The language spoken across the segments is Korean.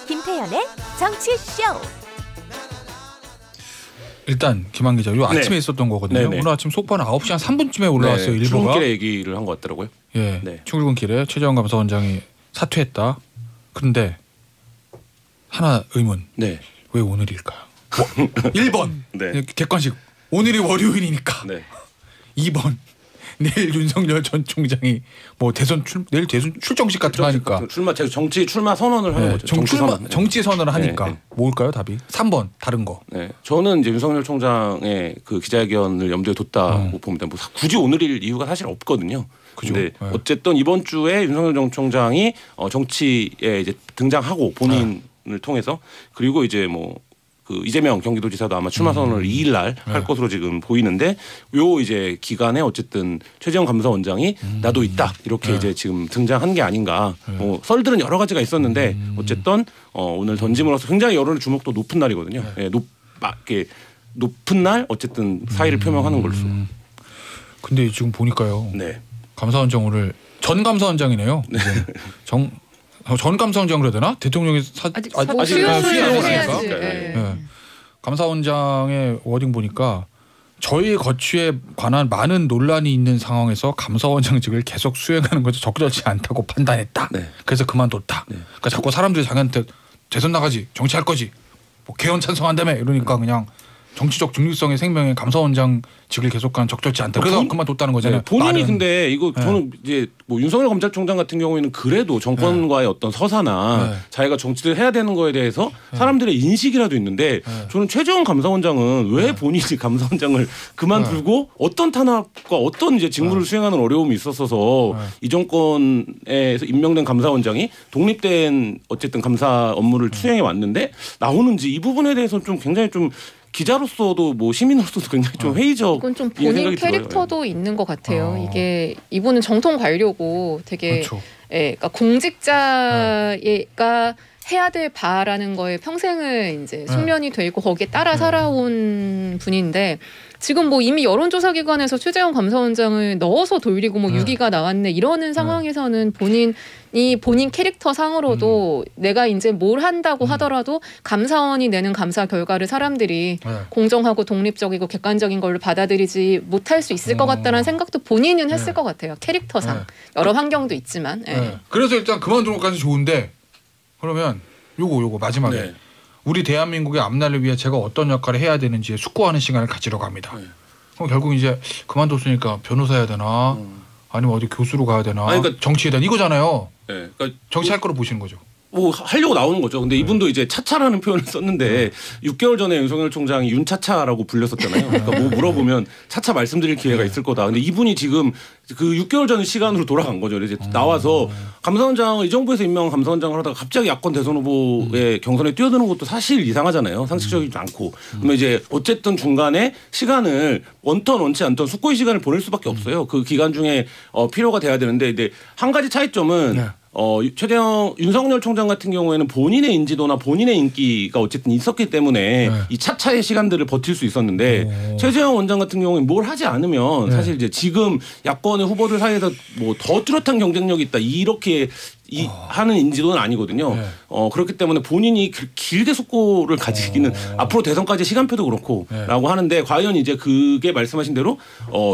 김태현의 정치쇼. 일단 김한 기자, 요 아침에 있었던 거거든요. 네네. 오늘 아침 속보는 9시 한 3분쯤에 올라왔어요. 네, 일보가. 출근길에 얘기를 한 것 같더라고요. 예, 네. 출근길에 최재형 감사원장이 사퇴했다. 그런데 하나 의문. 네. 왜 오늘일까요? 1번 네. 객관식. 오늘이 월요일이니까. 네. 2번 내일 윤석열 전 총장이 뭐 내일 대선 출정식 같은 거 하니까. 정치 출마 선언을 하는 거죠. 정치 선언을 하니까. 네. 뭘까요, 답이? 3번 다른 거. 네. 저는 이제 윤석열 총장의 그 기자회견을 염두에 뒀다고 봅니다. 뭐 굳이 오늘일 이유가 사실 없거든요. 근데 네. 어쨌든 이번 주에 윤석열 전 총장이 정치에 이제 등장하고 본인을 통해서, 그리고 이제 뭐 그 이재명 경기도지사도 아마 출마 선언을 2일 날 할 것으로 지금 보이는데, 요 이제 기간에 어쨌든 최재형 감사원장이 나도 있다 이렇게 이제 지금 등장한 게 아닌가. 뭐 썰들은 여러 가지가 있었는데 어쨌든 오늘 던짐으로써 굉장히 여론의 주목도 높은 날이거든요. 예, 높은 날 어쨌든 사의를 표명하는 걸로. 근데 지금 보니까요. 네. 감사원장 오늘 전 감사원장이네요. 네. 전 감사원장 그래야 되나? 대통령이 수용을 수용을 해야지. 하니까. 네. 네. 감사원장의 워딩 보니까 저희 거취에 관한 많은 논란이 있는 상황에서 감사원장직을 계속 수행하는 것이 적절치 않다고 판단했다. 네. 그래서 그만뒀다. 네. 그러니까 자꾸 사람들이 자기한테 대선 나가지, 정치할 거지, 뭐 개헌 찬성한다며 이러니까 그냥 정치적 중립성의 생명에 감사원장직을 계속하는 적절치 않다. 그래서 그만뒀다는 거잖아요. 네, 본인이 말은. 근데 이거 저는 이제 뭐 윤석열 검찰총장 같은 경우에는 그래도 정권과의 어떤 서사나 자기가 정치를 해야 되는 거에 대해서 사람들의 인식이라도 있는데, 저는 최재형 감사원장은 왜 본인이 감사원장을 그만두고 어떤 탄압과 어떤 이제 직무를 수행하는 어려움이 있었어서 이 정권에서 임명된 감사원장이 독립된 어쨌든 감사 업무를 수행해 왔는데 나오는지, 이 부분에 대해서는 좀 굉장히 좀 기자로서도 뭐 시민으로서도 굉장히 좀 회의적. 이건 좀 본인 캐릭터도 있는 것 같아요. 이게 이분은 정통 관료고 되게 그렇죠. 그러니까 공직자가 해야 될 바라는 거에 평생을 이제 숙련이 돼 있고 거기에 따라 살아온 분인데, 지금 뭐 이미 여론조사 기관에서 최재형 감사원장을 넣어서 돌리고 뭐 6위가 나왔네 이러는 상황에서는 본인 캐릭터 상으로도 내가 이제 뭘 한다고 하더라도 감사원이 내는 감사 결과를 사람들이 공정하고 독립적이고 객관적인 걸로 받아들이지 못할 수 있을 것 같다는 생각도 본인은 했을 것 같아요. 캐릭터상. 여러 환경도 있지만. 그래서 일단 그만두는 것까지 좋은데, 그러면 요거 마지막에 네. 우리 대한민국의 앞날을 위해 제가 어떤 역할을 해야 되는지에 숙고하는 시간을 가지려고 합니다. 그럼 결국 이제 그만뒀으니까 변호사 해야 되나, 아니면 어디 교수로 가야 되나, 그러니까 정치에 대한 이거잖아요. 네, 그러니까 정치할 거로 보시는 거죠. 뭐 하려고 나오는 거죠. 근데 이분도 이제 차차라는 표현을 썼는데 6개월 전에 윤석열 총장이 윤차차라고 불렸었잖아요. 그러니까 뭐 물어보면 차차 말씀드릴 기회가 있을 거다. 근데 이분이 지금 그 6개월 전 시간으로 돌아간 거죠. 이제 나와서 감사원장을 이 정부에서 임명한 감사원장을 하다가 갑자기 야권 대선 후보의 경선에 뛰어드는 것도 사실 이상하잖아요. 상식적이지 않고. 그러면 이제 어쨌든 중간에 시간을 원턴 원치 않던 숙고의 시간을 보낼 수밖에 없어요. 그 기간 중에 필요가 돼야 되는데, 이제 한 가지 차이점은 최재형 윤석열 총장 같은 경우에는 본인의 인지도나 본인의 인기가 어쨌든 있었기 때문에 이 차차의 시간들을 버틸 수 있었는데, 최재형 원장 같은 경우에는 뭘 하지 않으면 사실 이제 지금 야권의 후보들 사이에서 뭐 더 뚜렷한 경쟁력이 있다 이렇게 하는 인지도는 아니거든요. 그렇기 때문에 본인이 길게 숙고를 가지기는 앞으로 대선까지 시간표도 그렇고라고 하는데, 과연 이제 그게 말씀하신 대로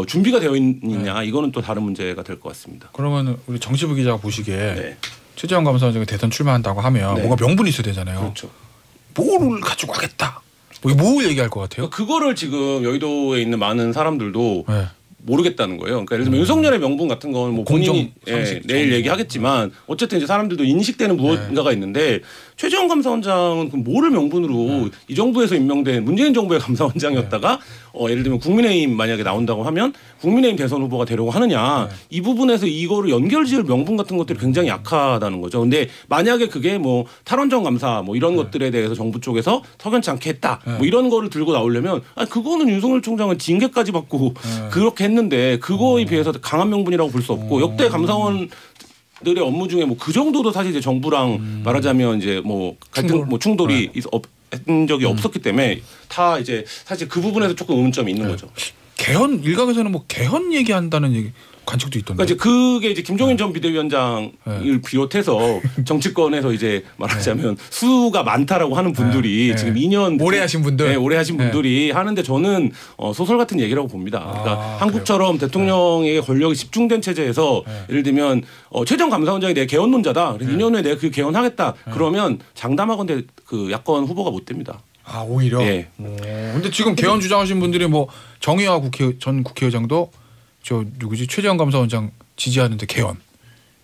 준비가 되어 있느냐, 이거는 또 다른 문제가 될 것 같습니다. 그러면 우리 정치부 기자가 보시기에 최재형 감사원장이 대선 출마한다고 하면 뭔가 명분이 있어야 되잖아요. 그렇죠. 뭐를 가지고 하겠다. 뭘 얘기할 것 같아요? 그거를 지금 여의도에 있는 많은 사람들도 모르겠다는 거예요. 그러니까 예를 들면 윤석열의 명분 같은 건 뭐 본인이 내일 얘기하겠지만 어쨌든 이제 사람들도 인식되는 무언가가 있는데, 최재형 감사원장은 그럼 뭐를 명분으로 이 정부에서 임명된 문재인 정부의 감사원장이었다가 예를 들면 국민의힘 만약에 나온다고 하면 국민의힘 대선 후보가 되려고 하느냐, 이 부분에서 이거를 연결지을 명분 같은 것들이 굉장히 약하다는 거죠. 근데 만약에 그게 뭐 탈원전 감사 뭐 이런 것들에 대해서 정부 쪽에서 석연치 않게 했다 뭐 이런 거를 들고 나오려면, 그거는 윤석열 총장은 징계까지 받고 그렇게 했는데 그거에 비해서 강한 명분이라고 볼 수 없고, 역대 감사원 들의 업무 중에 뭐 그 정도도 사실 이제 정부랑 말하자면 이제 뭐 갈등 뭐 충돌이 했던 적이 없었기 때문에 다 이제 사실 그 부분에서 조금 의문점이 있는 거죠. 개헌 일각에서는 뭐 개헌 얘기한다는 얘기, 관측도 있던데. 그러니까 이제 그게 이제 김종인 전 비대위원장을 비롯해서 정치권에서 이제 말하자면 수가 많다라고 하는 분들이 지금 2년 오래 하신 분들, 오래 하신 분들이 하는데 저는 소설 같은 얘기라고 봅니다. 그러니까 한국처럼 대통령에게 권력이 집중된 체제에서 예를 들면 최재형 감사원장이 내 개헌론자다. 그래서 2년 후에 내가 그 개헌하겠다. 그러면 장담하건대 그 야권 후보가 못 됩니다. 아 오히려. 예. 근데 지금 개헌 주장하신 분들이 뭐 정의화 전 국회의장도 저 누구지 최재형 감사원장 지지하는데 개헌,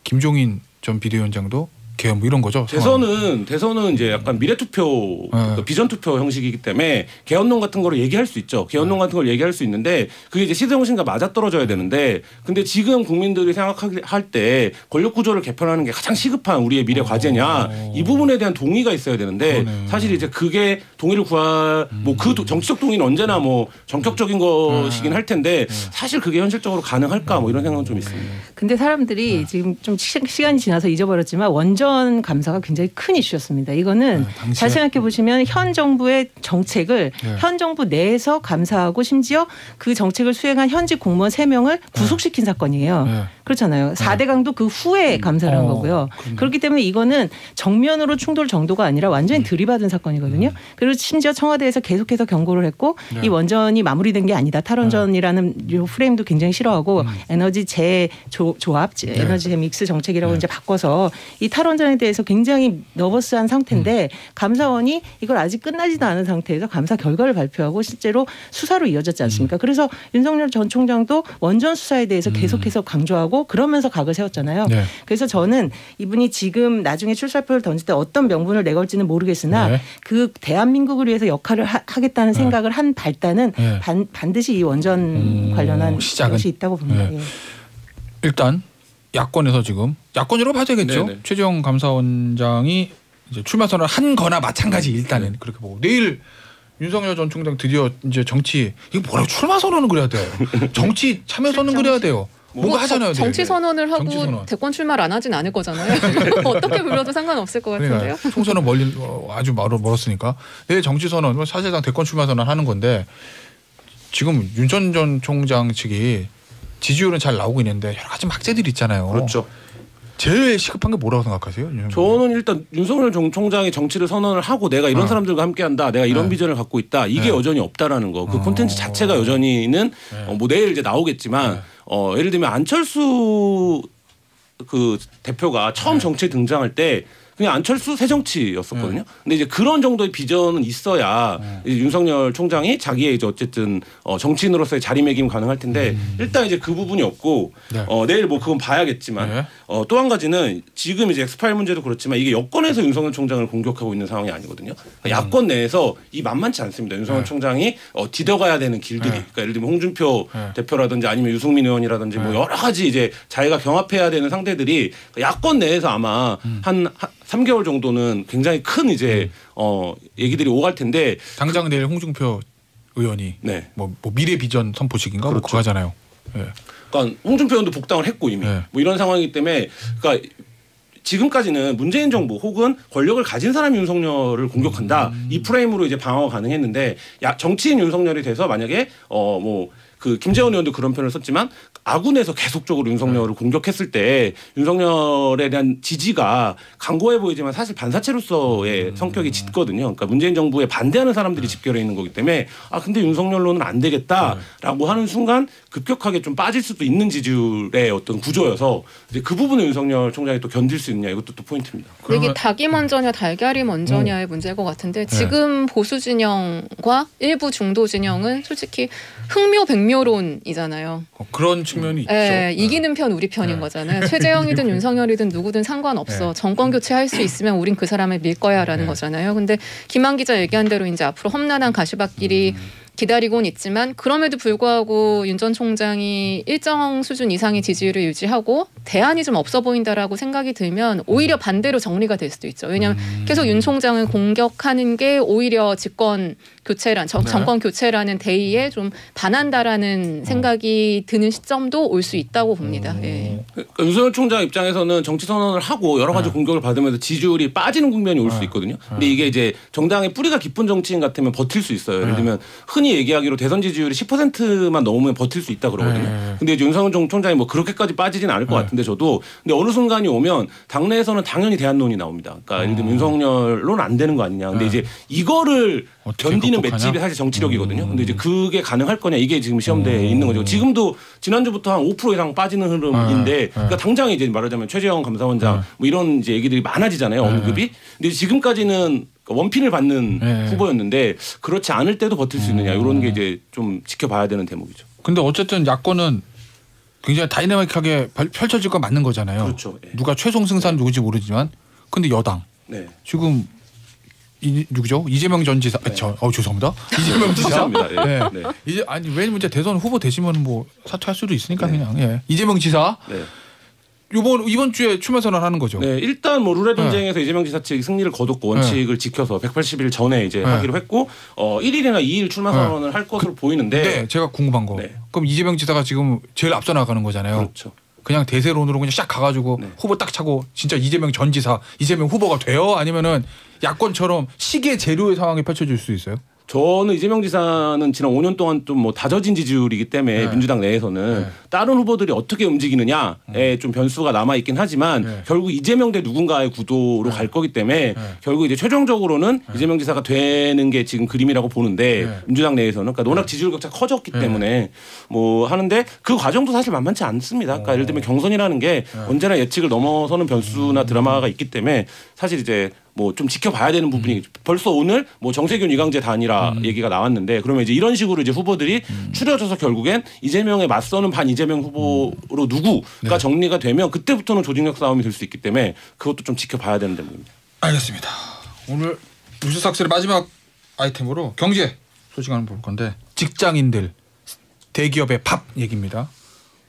김종인 전 비대위원장도 개헌 뭐 이런 거죠. 대선은 이제 약간 미래투표, 비전투표 형식이기 때문에 개헌론 같은 거를 얘기할 수 있죠. 개헌론 같은 걸 얘기할 수 있는데 그게 이제 시대정신과 맞아떨어져야 되는데 근데 지금 국민들이 생각할 때 권력구조를 개편하는 게 가장 시급한 우리의 미래 과제냐 이 부분에 대한 동의가 있어야 되는데 사실 이제 그게 동의를 구할 뭐 그 정치적 동의는 언제나 뭐 전격적인 것이긴 할 텐데 사실 그게 현실적으로 가능할까 뭐 이런 생각은 좀 있습니다. 근데 사람들이 지금 좀 시간이 지나서 잊어버렸지만 원전 감사가 굉장히 큰 이슈였습니다. 이거는 잘 생각해 보시면 현 정부의 정책을 현 정부 내에서 감사하고 심지어 그 정책을 수행한 현직 공무원 3명을 구속시킨 사건이에요. 그렇잖아요. 4대 강도 그 후에 감사를 한 거고요. 그렇기 때문에 이거는 정면으로 충돌 정도가 아니라 완전히 들이받은 사건이거든요. 그리고 심지어 청와대에서 계속해서 경고를 했고 이 원전이 마무리된 게 아니다. 탈원전이라는 프레임도 굉장히 싫어하고 에너지 재조합, 에너지 재믹스 정책이라고 이제 바꿔서 이 탈원전에 대해서 굉장히 너버스한 상태인데 감사원이 이걸 아직 끝나지도 않은 상태에서 감사 결과를 발표하고 실제로 수사로 이어졌지 않습니까? 그래서 윤석열 전 총장도 원전 수사에 대해서 계속해서 강조하고 그러면서 각을 세웠잖아요. 그래서 저는 이분이 지금 나중에 출사표를 던질 때 어떤 명분을 내걸지는 모르겠으나 그 대한민국을 위해서 역할을 하겠다는 생각을 한 발단은 반드시 이 원전 관련한 것이 있다고 봅니다. 일단 야권에서 지금 야권이라고 봐야 되겠죠. 최재형 감사원장이 이제 출마 선언을 한 거나 마찬가지 일단은 그렇게 보고 내일 윤석열 전 총장 드디어 이제 정치 이거 뭐라고 출마 선언은 그래야 돼. 정치 참여 선언 그래야 돼요. 뭔가 하잖아요. 정치 선언을 하고 정치 선언. 대권 출마를 안 하진 않을 거잖아요. 어떻게 불러도 상관없을 것 같은데요. 그러니까 총선은 아주 멀었으니까 내일 정치 선언 사실상 대권 출마 선언 하는 건데 지금 윤 전 총장 측이 지지율은 잘 나오고 있는데 여러 가지 막재들이 있잖아요. 그렇죠. 제일 시급한 게 뭐라고 생각하세요? 저는 일단 윤석열 총장이 정치를 선언을 하고 내가 이런 사람들과 함께한다. 내가 이런 비전을 갖고 있다. 이게 여전히 없다라는 거. 그 콘텐츠 자체가 여전히는 뭐 내일 이제 나오겠지만 예를 들면 안철수 그 대표가 처음 정치에 등장할 때 그냥 안철수 새정치였었거든요. 근데 이제 그런 정도의 비전은 있어야 이제 윤석열 총장이 자기의 이제 어쨌든 정치인으로서의 자리매김 가능할 텐데 일단 이제 그 부분이 없고 내일 뭐 그건 봐야겠지만 또 한 가지는 지금 이제 엑스파일 문제도 그렇지만 이게 여권에서 윤석열 총장을 공격하고 있는 상황이 아니거든요. 그러니까 야권 내에서 이 만만치 않습니다. 윤석열 총장이 디뎌가야 되는 길들이 그러니까 예를 들면 홍준표 대표라든지 아니면 유승민 의원이라든지 뭐 여러 가지 이제 자기가 경합해야 되는 상대들이 야권 내에서 아마 한 3개월 정도는 굉장히 큰 이제 얘기들이 오갈 텐데 당장 내일 홍준표 의원이 뭐 미래 비전 선포식인가 뭐 그거 하잖아요. 그러니까 홍준표 의원도 복당을 했고 이미 뭐 이런 상황이기 때문에 그러니까 지금까지는 문재인 정부 혹은 권력을 가진 사람이 윤석열을 공격한다 이 프레임으로 이제 방어가 가능했는데 정치인 윤석열이 돼서 만약에 뭐 그 김재원 의원도 그런 표현을 썼지만 아군에서 계속적으로 윤석열을 공격했을 때 윤석열에 대한 지지가 강고해 보이지만 사실 반사체로서의 성격이 짙거든요. 그러니까 문재인 정부에 반대하는 사람들이 집결해 있는 거기 때문에 근데 윤석열로는 안 되겠다라고 하는 순간 급격하게 좀 빠질 수도 있는 지지율의 어떤 구조여서 이제 그 부분을 윤석열 총장이 또 견딜 수 있느냐 이것도 또 포인트입니다. 이게 닭이 먼저냐 달걀이 먼저냐의 문제일 것 같은데 지금 보수 진영과 일부 중도 진영은 솔직히 흥묘 백묘론이잖아요. 그런 측면이 있죠. 이기는 편 우리 편인 거잖아요. 최재형이든 윤석열이든 누구든 상관없어. 정권 교체할 수 있으면 우린 그 사람을 밀 거야라는 거잖아요. 근데 김한 기자 얘기한 대로 이제 앞으로 험난한 가시밭길이 기다리고는 있지만 그럼에도 불구하고 윤 전 총장이 일정 수준 이상의 지지율을 유지하고 대안이 좀 없어 보인다라고 생각이 들면 오히려 반대로 정리가 될 수도 있죠. 왜냐하면 계속 윤 총장을 공격하는 게 오히려 집권 교체란 정권 교체라는 대의에 좀 반한다라는 생각이 드는 시점도 올 수 있다고 봅니다. 예. 그러니까 윤석열 총장 입장에서는 정치 선언을 하고 여러 가지 공격을 받으면서 지지율이 빠지는 국면이 올 수 있거든요. 근데 이게 이제 정당의 뿌리가 깊은 정치인 같으면 버틸 수 있어요. 예를 들면 흔히 얘기하기로 대선 지지율이 10%만 넘으면 버틸 수 있다 그러거든요. 근데 이제 윤석열 총장이 뭐 그렇게까지 빠지진 않을 것 같은데 저도 근데 어느 순간이 오면 당내에서는 당연히 대안론이 나옵니다. 그러니까 예를 들면 윤석열로는 안 되는 거 아니냐. 근데 이제 이거를 견디는 맷집이 사실 정치력이거든요. 근데 이제 그게 가능할 거냐 이게 지금 시험대에 있는 거죠. 지금도 지난주부터 한 5% 이상 빠지는 흐름인데 그러니까 당장 이제 말하자면 최재형 감사원장 뭐 이런 이제 얘기들이 많아지잖아요. 언급이. 근데 지금까지는 원핀을 받는 후보였는데 그렇지 않을 때도 버틸 수 있느냐 이런 게 이제 좀 지켜봐야 되는 대목이죠. 근데 어쨌든 야권은 굉장히 다이나믹하게 펼쳐질 건 맞는 거잖아요. 그렇죠. 예. 누가 최종 승산 누구지 모르지만 근데 여당 지금 누구죠? 이재명 전 지사. 죄송합니다. 이재명 지사. 네. 이제 아니 왜냐면 이제 대선 후보 되시면 뭐 사퇴할 수도 있으니까 그냥 이재명 지사. 이번 주에 출마 선언하는 거죠. 네, 일단 뭐 룰의 전쟁에서 이재명 지사 측이 승리를 거뒀고 원칙을 지켜서 180일 전에 이제 하기로 했고 1일이나 2일 출마 선언을 할 것으로 보이는데. 네, 제가 궁금한 거. 그럼 이재명 지사가 지금 제일 앞서 나가는 거잖아요. 그렇죠. 그냥 대세론으로 그냥 싹 가가지고 후보 딱 차고 진짜 이재명 전 지사, 이재명 후보가 돼요? 아니면은 야권처럼 시계 재료의 상황이 펼쳐질 수 있어요? 저는 이재명 지사는 지난 5년 동안 좀 뭐 다져진 지지율이기 때문에 민주당 내에서는 다른 후보들이 어떻게 움직이느냐에 좀 변수가 남아 있긴 하지만 결국 이재명 대 누군가의 구도로 갈 거기 때문에 결국 이제 최종적으로는 이재명 지사가 되는 게 지금 그림이라고 보는데 민주당 내에서는 그러니까 워낙 지지율 격차가 커졌기 때문에 뭐 하는데 그 과정도 사실 만만치 않습니다. 그러니까 예를 들면 경선이라는 게 언제나 예측을 넘어서는 변수나 드라마가 있기 때문에 사실 이제 뭐 좀 지켜봐야 되는 부분이 벌써 오늘 뭐 정세균 이강재 단일화 얘기가 나왔는데 그러면 이제 이런 식으로 이제 후보들이 추려져서 결국엔 이재명에 맞서는 반 이재명 후보로 누구가 정리가 되면 그때부터는 조직력 싸움이 될 수 있기 때문에 그것도 좀 지켜봐야 되는 대목입니다. 알겠습니다. 오늘 뉴스삭스의 마지막 아이템으로 경제 소식 하나 볼 건데 직장인들 대기업의 밥 얘기입니다.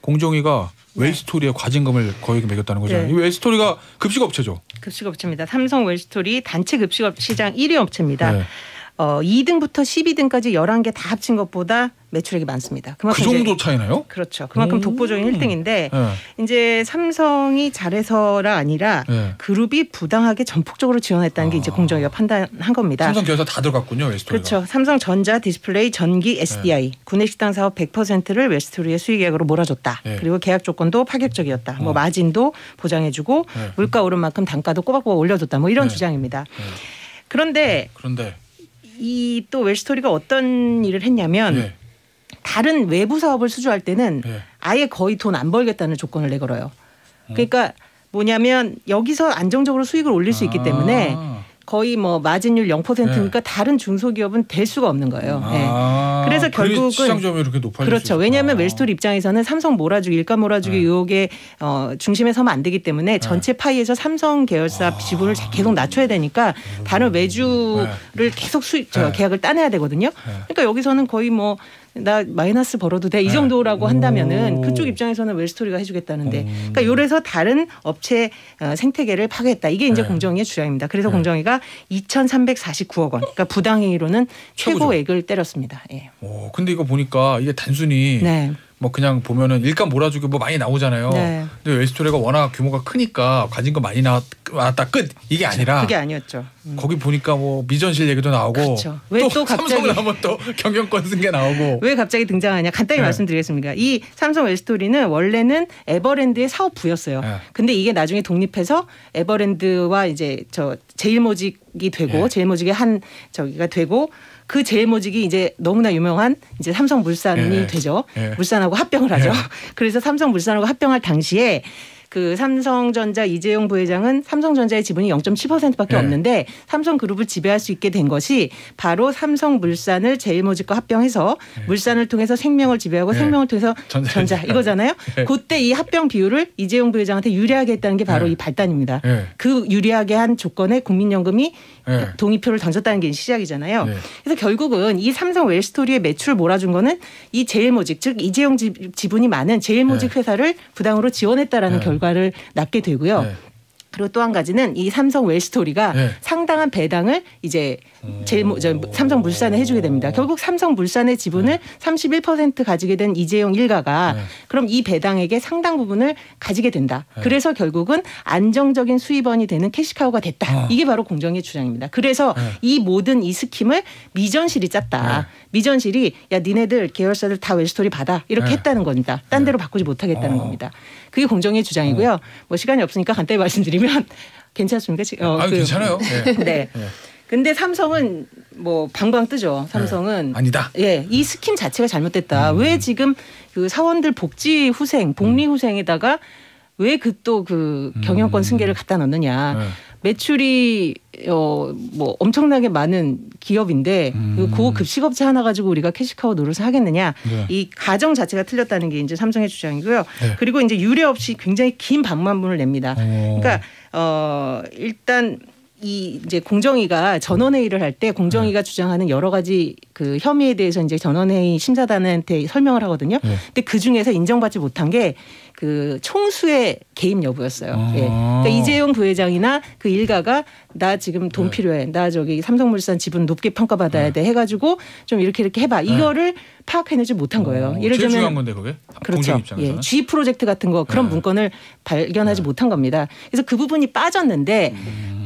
공정위가 웰스토리에 과징금을 거액 매겼다는 거잖아요. 이 웰스토리가 급식업체죠. 급식업체입니다. 삼성 웰스토리 단체 급식업 시장 1위 업체입니다. 2등부터 12등까지 11개 다 합친 것보다 매출액이 많습니다. 그 정도 차이나요? 그렇죠. 그만큼 독보적인 1등인데 이제 삼성이 잘해서라 아니라 그룹이 부당하게 전폭적으로 지원했다는 게 이제 공정위가 판단한 겁니다. 삼성 계열사 다 들어갔군요. 웰스토리가. 그렇죠. 삼성전자, 디스플레이, 전기, SDI, 구내식당 사업 100%를 웰스토리의 수익액으로 몰아줬다. 그리고 계약 조건도 파격적이었다. 뭐 마진도 보장해주고 물가 오른 만큼 단가도 꼬박꼬박 올려줬다. 뭐 이런 주장입니다. 그런데 이 또 웰스토리가 어떤 일을 했냐면 다른 외부 사업을 수주할 때는 아예 거의 돈 안 벌겠다는 조건을 내걸어요. 그러니까 뭐냐면 여기서 안정적으로 수익을 올릴 수 있기 때문에 거의 뭐 마진율 0%니까 다른 중소기업은 될 수가 없는 거예요. 그래서 결국은 시장점이 이렇게 높아질 그렇죠. 왜냐하면 웰스토리 입장에서는 삼성 몰아주기, 일가 몰아주기 의혹의 중심에 서면 안 되기 때문에 전체 파이에서 삼성 계열사 지분을 계속 낮춰야 되니까 다른 외주를 계속 계약을 따내야 되거든요. 그러니까 여기서는 거의 뭐 나 마이너스 벌어도 돼 이 정도라고 한다면은 그쪽 입장에서는 웰스토리가 해주겠다는데 그러니까 요래서 다른 업체 생태계를 파괴했다. 이게 이제 공정위의 주장입니다. 그래서 공정위가 2,349억 원 그러니까 부당행위로는 최고액을 때렸습니다. 근데 이거 보니까 이게 단순히 뭐 그냥 보면은 일감 몰아주기 뭐 많이 나오잖아요. 근데 웰스토리가 워낙 규모가 크니까 과징금 많이 나왔다 끝 이게 아니라 그게 아니었죠. 거기 보니까 뭐 미전실 얘기도 나오고 그렇죠. 왜 또 갑자기 삼성 나오면 또 경영권 승계 나오고 왜 갑자기 등장하냐 간단히 말씀드리겠습니다. 이 삼성 웰스토리는 원래는 에버랜드의 사업부였어요. 근데 이게 나중에 독립해서 에버랜드와 이제 제일모직이 되고 제일모직의 한 저기가 되고 그 제일모직이 이제 너무나 유명한 이제 삼성물산이 되죠. 물산하고 합병을 하죠. 그래서 삼성물산하고 합병할 당시에 그 삼성전자 이재용 부회장은 삼성전자의 지분이 0.7%밖에 없는데 삼성그룹을 지배할 수 있게 된 것이 바로 삼성물산을 제일모직과 합병해서 물산을 통해서 생명을 지배하고 생명을 통해서 전자 이거잖아요. 그때 이 합병 비율을 이재용 부회장한테 유리하게 했다는 게 바로 이 발단입니다. 그 유리하게 한 조건에 국민연금이 동의표를 던졌다는 게 시작이잖아요. 그래서 결국은 이 삼성 웰스토리의 매출을 몰아준 거는 이 제일모직 즉 이재용 지분이 많은 제일모직 회사를 부당으로 지원했다라는 결과 결과를 낳게 되고요. 네. 그리고 또 한 가지는 이 삼성 웰스토리가 네. 상당한 배당을 이제 삼성물산에 해주게 됩니다. 결국 삼성물산의 지분을 31% 가지게 된 이재용 일가가 그럼 이 배당액의 상당 부분을 가지게 된다. 그래서 결국은 안정적인 수입원이 되는 캐시카우가 됐다. 이게 바로 공정위의 주장입니다. 그래서 이 모든 이 스킴을 미전실이 짰다. 미전실이 야 니네들 계열사들 다 웰스토리 받아 이렇게 했다는 겁니다. 딴 데로 바꾸지 못하겠다는 겁니다. 그게 공정위의 주장이고요. 뭐 시간이 없으니까 간단히 말씀드리면 괜찮습니까? 괜찮아요. 네. 근데 삼성은 뭐 방방 뜨죠. 삼성은 아니다. 예, 이 스킴 자체가 잘못됐다. 왜 지금 그 사원들 복지 후생, 복리 후생에다가 왜 그 또 그 경영권 승계를 갖다 넣느냐. 매출이 뭐 엄청나게 많은 기업인데 그 고급식업체 하나 가지고 우리가 캐시카우 노릇을 하겠느냐. 이 가정 자체가 틀렸다는 게 이제 삼성의 주장이고요. 그리고 이제 유례 없이 굉장히 긴 방만문을 냅니다. 그러니까 일단 이 이제 공정위가 전원회의를 할 때 공정위가 주장하는 여러 가지 그 혐의에 대해서 이제 전원회의 심사단한테 설명을 하거든요. 근데 그 중에서 인정받지 못한 게 그 총수의 개입 여부였어요. 예. 그러니까 이재용 부회장이나 그 일가가 나 지금 돈 필요해. 나 저기 삼성물산 지분 높게 평가받아야 돼. 해가지고 좀 이렇게 해봐. 이거를 파악해내지 못한 거예요. 예를 들면 제일 중요한 건데 그게? 그렇죠. 예. G 프로젝트 같은 거 그런 문건을 발견하지 못한 겁니다. 그래서 그 부분이 빠졌는데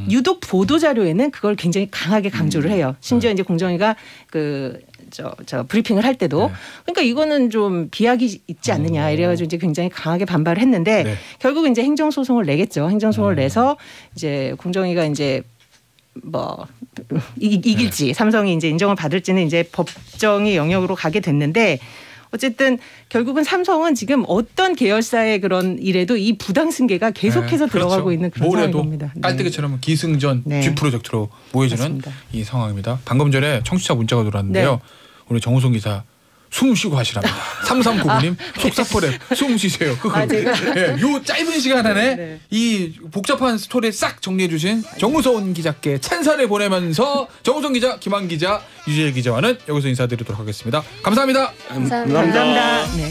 유독 보도 자료에는 그걸 굉장히 강하게 강조를 해요. 심지어 이제 공정위가 저 브리핑을 할 때도 그러니까 이거는 좀 비약이 있지 않느냐 이래가지고 이제 굉장히 강하게 반발을 했는데 결국 이제 행정소송을 내겠죠. 행정소송을 내서 이제 공정위가 이제 뭐 이길지 삼성이 이제 인정을 받을지는 이제 법정의 영역으로 가게 됐는데. 어쨌든 결국은 삼성은 지금 어떤 계열사의 그런 일에도 이 부당 승계가 계속해서 들어가고 있는 그런 상황입니다. 깔때기처럼 기승전 G 프로젝트로 모여지는 맞습니다. 이 상황입니다. 방금 전에 청취자 문자가 들어왔는데요. 우리 정우성 기사 숨 쉬고 하시랍니다. 3399님 속사포랩 숨 쉬세요. 요 짧은 시간 안에 이 복잡한 스토리 싹 정리해 주신 정우성 기자께 찬사를 보내면서 정우성 기자, 김한 기자, 유재일 기자와는 여기서 인사드리도록 하겠습니다. 감사합니다. 감사합니다. 네.